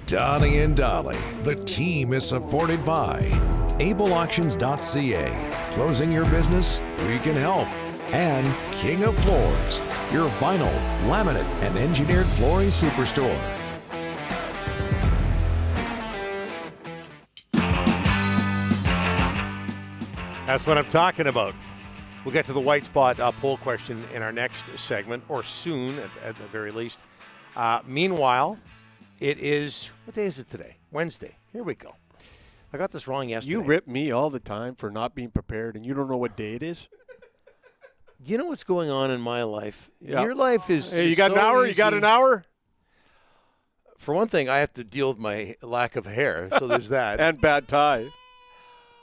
Donnie and Dolly. The team is supported by ableauctions.ca. Closing your business? We can help. And King of Floors, your vinyl, laminate, and engineered flooring superstore. That's what I'm talking about. We'll get to the white spot poll question in our next segment, or soon at the very least. Meanwhile, it is, what day is it today? Wednesday. Here we go. I got this wrong yesterday. You rip me all the time for not being prepared, and you don't know what day it is? Do you know what's going on in my life? Yeah. Your life is Hey, you got so an hour? easy. You got an hour? For one thing, I have to deal with my lack of hair, so there's that. And bad tie.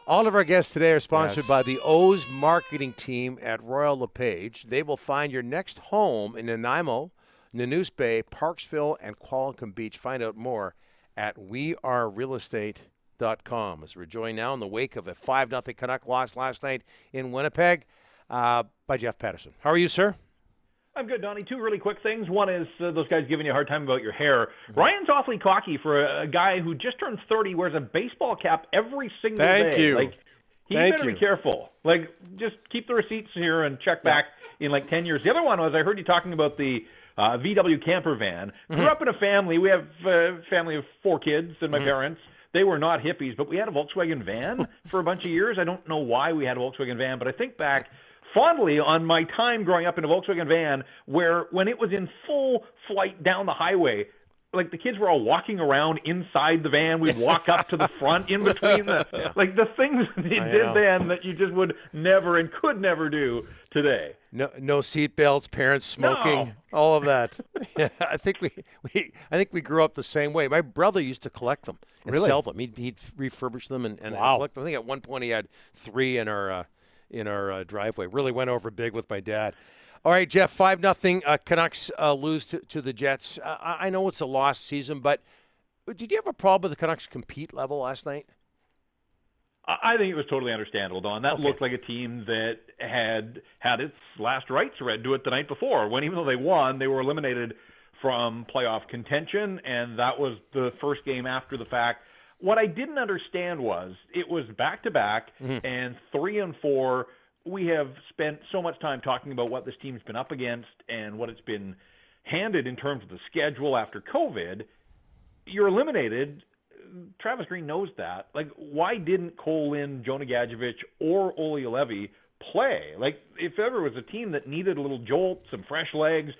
All of our guests today are sponsored by the O's marketing team at Royal LePage. They will find your next home in Nanaimo, Nanoose Bay, Parksville, and Qualicum Beach. Find out more at wearerealestate.com. As we're joined now in the wake of a 5-0 Canuck loss last night in Winnipeg by Jeff Paterson. How are you, sir? I'm good, Donnie. Two really quick things. One is those guys giving you a hard time about your hair. Ryan's awfully cocky for a guy who just turned 30, wears a baseball cap every single day. Thank you. Like, he better be careful. Like, just keep the receipts here and check back in like 10 years. The other one was I heard you talking about the VW camper van. Grew up in a family. We have a family of 4 kids and my parents. They were not hippies, but we had a Volkswagen van for a bunch of years. I don't know why we had a Volkswagen van, but I think back fondly on my time growing up in a Volkswagen van where when it was in full flight down the highway, like the kids were all walking around inside the van. We'd walk up to the front in between like the things they did then that you just would never and could never do today. No seat belts, parents smoking, all of that. Yeah, I think we grew up the same way. My brother used to collect them and sell them. He'd refurbish them and collect them. I think at one point he had 3 in our driveway. Really went over big with my dad. All right, Jeff, 5-0 Canucks lose to the Jets. I know it's a lost season, but did you have a problem with the Canucks' compete level last night? I think it was totally understandable, Don. That looked like a team that had its last rights read to it the night before, when even though they won, they were eliminated from playoff contention, and that was the first game after the fact. What I didn't understand was it was back-to-back, and 3 and 4. We have spent so much time talking about what this team's been up against and what it's been handed in terms of the schedule after COVID. You're eliminated. Travis Green knows that. Like, why didn't Cole Lind, Jonah Gadjevich, or Ole Juolevi play? Like, if ever was a team that needed a little jolt, some fresh legs,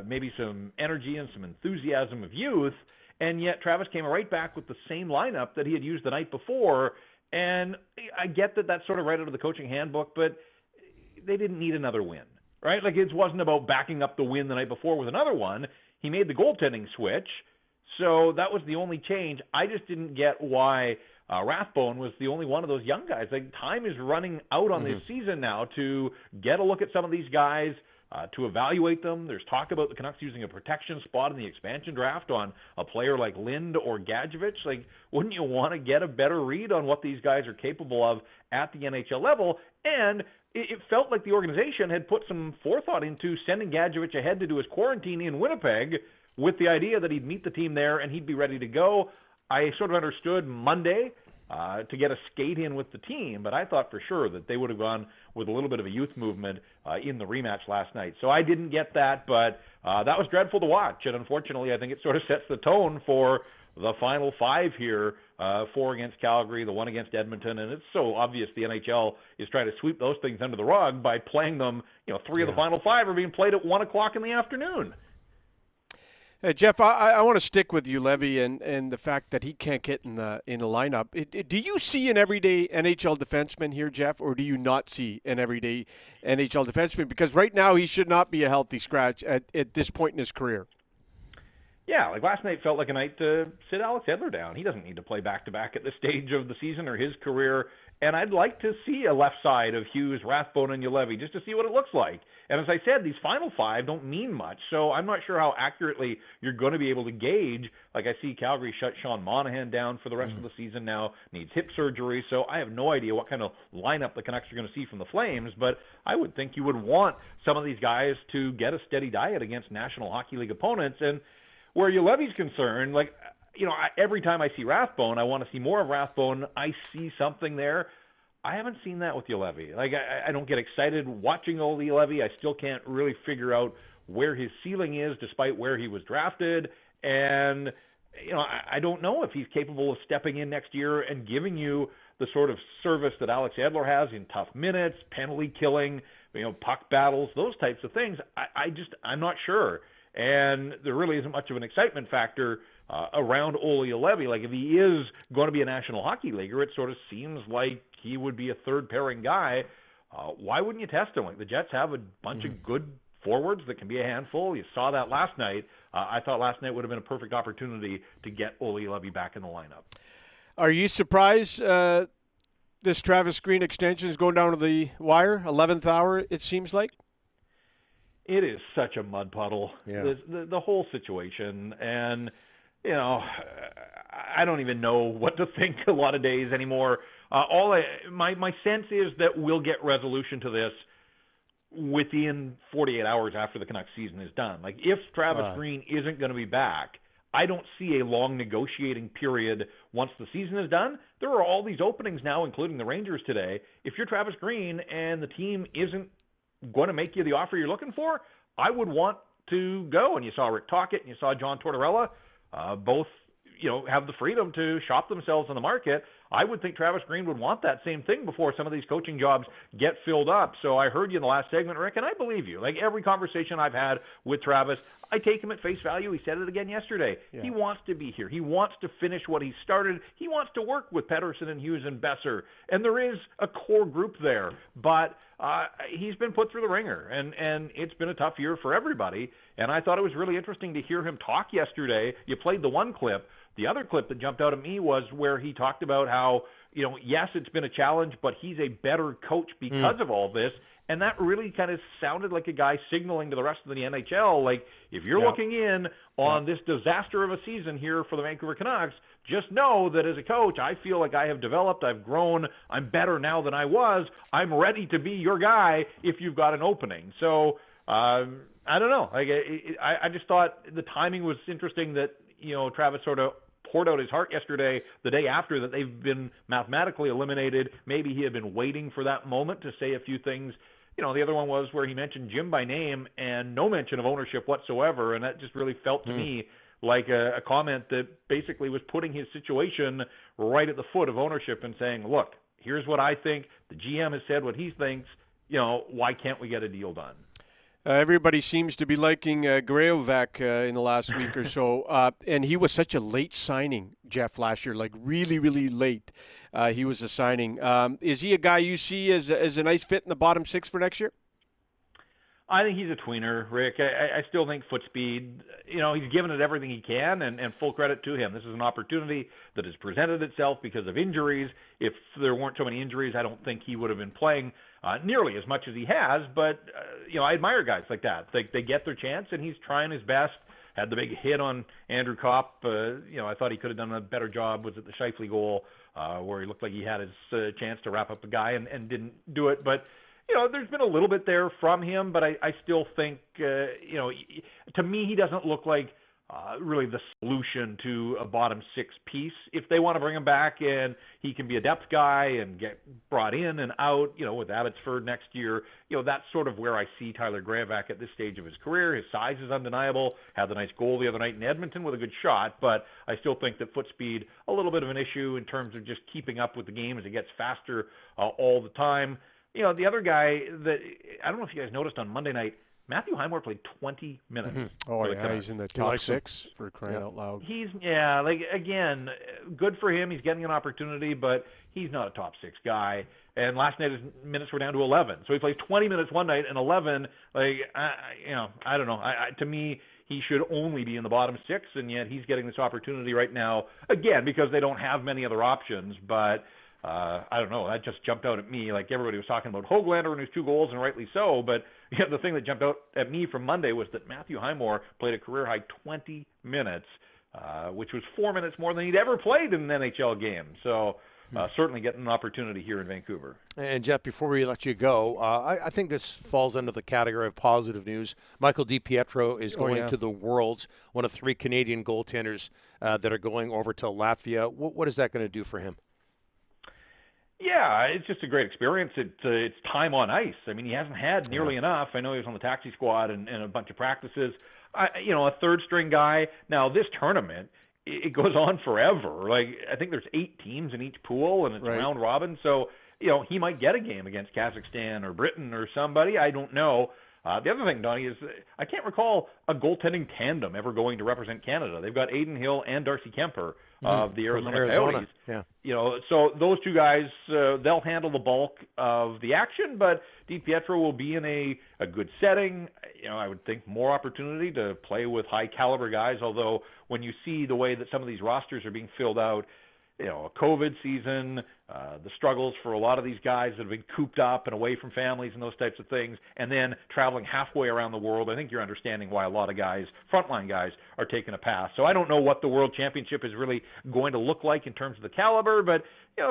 maybe some energy and some enthusiasm of youth, and yet Travis came right back with the same lineup that he had used the night before. And I get that that's sort of right out of the coaching handbook, but they didn't need another win, right? Like, it wasn't about backing up the win the night before with another one. He made the goaltending switch, so that was the only change. I just didn't get why Rathbone was the only one of those young guys. Like, time is running out on this season now to get a look at some of these guys, to evaluate them. There's talk about the Canucks using a protection spot in the expansion draft on a player like Lind or Gadjevich. Like, wouldn't you want to get a better read on what these guys are capable of at the NHL level? And it felt like the organization had put some forethought into sending Gadjevich ahead to do his quarantine in Winnipeg with the idea that he'd meet the team there and he'd be ready to go. I sort of understood Monday to get a skate in with the team, but I thought for sure that they would have gone with a little bit of a youth movement in the rematch last night. So I didn't get that, but that was dreadful to watch. And unfortunately, I think it sort of sets the tone for the final 5 here, 4 against Calgary, the 1 against Edmonton. And it's so obvious the NHL is trying to sweep those things under the rug by playing them. 3 of the final 5 are being played at 1 o'clock in the afternoon. Hey, Jeff, I want to stick with you, Levy, and the fact that he can't get in the lineup. Do you see an everyday NHL defenseman here, Jeff, or do you not see an everyday NHL defenseman? Because right now he should not be a healthy scratch at this point in his career. Yeah, like last night felt like a night to sit Alex Edler down. He doesn't need to play back-to-back at this stage of the season or his career. And I'd like to see a left side of Hughes, Rathbone, and Juolevi just to see what it looks like. And as I said, these final 5 don't mean much, so I'm not sure how accurately you're going to be able to gauge. Like, I see Calgary shut Sean Monahan down for the rest of the season now, needs hip surgery, so I have no idea what kind of lineup the Canucks are going to see from the Flames, but I would think you would want some of these guys to get a steady diet against National Hockey League opponents. And where Juolevi's concerned, like, every time I see Rathbone, I want to see more of Rathbone. I see something there. I haven't seen that with Juolevi. Like, I don't get excited watching old Juolevi. I still can't really figure out where his ceiling is despite where he was drafted. And, I don't know if he's capable of stepping in next year and giving you the sort of service that Alex Edler has in tough minutes, penalty killing, puck battles, those types of things. I'm not sure. And there really isn't much of an excitement factor around Olli Juolevi. Like, if he is going to be a National Hockey Leaguer, it sort of seems like he would be a third pairing guy. Why wouldn't you test him? Like, the Jets have a bunch of good forwards that can be a handful. You saw that last night. I thought last night would have been a perfect opportunity to get Olli Juolevi back in the lineup. Are you surprised this Travis Green extension is going down to the wire, 11th hour, it seems like? It is such a mud puddle, the whole situation. And, I don't even know what to think a lot of days anymore. My sense is that we'll get resolution to this within 48 hours after the Canucks season is done. Like, if Travis Green isn't going to be back, I don't see a long negotiating period once the season is done. There are all these openings now, including the Rangers today. If you're Travis Green and the team isn't going to make you the offer you're looking for, I would want to go. And you saw Rick Tocchet and you saw John Tortorella, both have the freedom to shop themselves in the market. I would think Travis Green would want that same thing before some of these coaching jobs get filled up. So I heard you in the last segment, Rick, and I believe you. Like, every conversation I've had with Travis, I take him at face value. He said it again yesterday. Yeah. He wants to be here. He wants to finish what he started. He wants to work with Paterson and Hughes and Besser. And there is a core group there. But he's been put through the ringer, and it's been a tough year for everybody. And I thought it was really interesting to hear him talk yesterday. You played the one clip. The other clip that jumped out at me was where he talked about how, yes, it's been a challenge, but he's a better coach because of all this. And that really kind of sounded like a guy signaling to the rest of the NHL, like, if you're looking in on this disaster of a season here for the Vancouver Canucks, just know that as a coach, I feel like I have developed, I've grown, I'm better now than I was. I'm ready to be your guy if you've got an opening. So I don't know. Like, I just thought the timing was interesting that, Travis sort of poured out his heart yesterday, the day after that they've been mathematically eliminated. Maybe he had been waiting for that moment to say a few things. The other one was where he mentioned Jim by name and no mention of ownership whatsoever, and that just really felt to me like a comment that basically was putting his situation right at the foot of ownership and saying, look, here's what I think. The GM has said what he thinks. Why can't we get a deal done? Everybody seems to be liking Graovac in the last week or so. And he was such a late signing, Jeff, last year, like really, really late. He was a signing. Is he a guy you see as a nice fit in the bottom six for next year? I think he's a tweener, Rick. I still think foot speed, he's given it everything he can, and full credit to him. This is an opportunity that has presented itself because of injuries. If there weren't so many injuries, I don't think he would have been playing nearly as much as he has. But, I admire guys like that. They get their chance, and he's trying his best. Had the big hit on Andrew Kopp. I thought he could have done a better job. Was it the Scheifele goal where he looked like he had his chance to wrap up the guy and didn't do it. But, there's been a little bit there from him, but I still think, to me, he doesn't look like really the solution to a bottom six piece. If they want to bring him back and he can be a depth guy and get brought in and out, with Abbotsford next year, that's sort of where I see Tyler Graovac at this stage of his career. His size is undeniable. Had the nice goal the other night in Edmonton with a good shot, but I still think that foot speed, a little bit of an issue in terms of just keeping up with the game as it gets faster all the time. The other guy that, I don't know if you guys noticed on Monday night, Matthew Highmore played 20 minutes. Oh, yeah, he's in the top six for crying out loud. He's, again, good for him. He's getting an opportunity, but he's not a top six guy. And last night his minutes were down to 11. So he plays 20 minutes one night and 11. I don't know. To me, he should only be in the bottom six, and yet he's getting this opportunity right now, again, because they don't have many other options. But I don't know. That just jumped out at me. Like, everybody was talking about Höglander and his 2 goals, and rightly so. But the thing that jumped out at me from Monday was that Matthew Highmore played a career-high 20 minutes. which was 4 minutes more than he'd ever played in an NHL game. So certainly getting an opportunity here in Vancouver. And, Jeff, before we let you go, I think this falls under the category of positive news. Michael DiPietro is going to the Worlds, one of 3 Canadian goaltenders that are going over to Latvia. What is that going to do for him? Yeah, it's just a great experience. It's time on ice. I mean, he hasn't had nearly enough. I know he was on the taxi squad and a bunch of practices. A third-string guy. Now, this tournament, it goes on forever. Like, I think there's 8 teams in each pool, and it's round robin. So, he might get a game against Kazakhstan or Britain or somebody. I don't know. The other thing, Donnie, is I can't recall a goaltending tandem ever going to represent Canada. They've got Aiden Hill and Darcy Kemper of the Arizona Coyotes. Yeah. So those 2 guys, they'll handle the bulk of the action, but DiPietro will be in a good setting. I would think more opportunity to play with high-caliber guys, although when you see the way that some of these rosters are being filled out, a COVID season, the struggles for a lot of these guys that have been cooped up and away from families and those types of things, and then traveling halfway around the world, I think you're understanding why a lot of guys, frontline guys, are taking a pass. So I don't know what the World Championship is really going to look like in terms of the caliber, but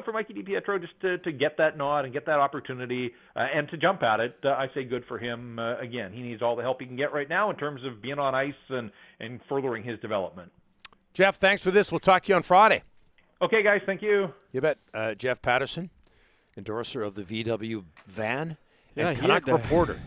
for Mikey DiPietro just to get that nod and get that opportunity and to jump at it, I say good for him. Again, he needs all the help he can get right now in terms of being on ice and furthering his development. Jeff, thanks for this. We'll talk to you on Friday. Okay, guys, thank you. You bet. Jeff Paterson, endorser of the VW van, and he Canuck had, Reporter.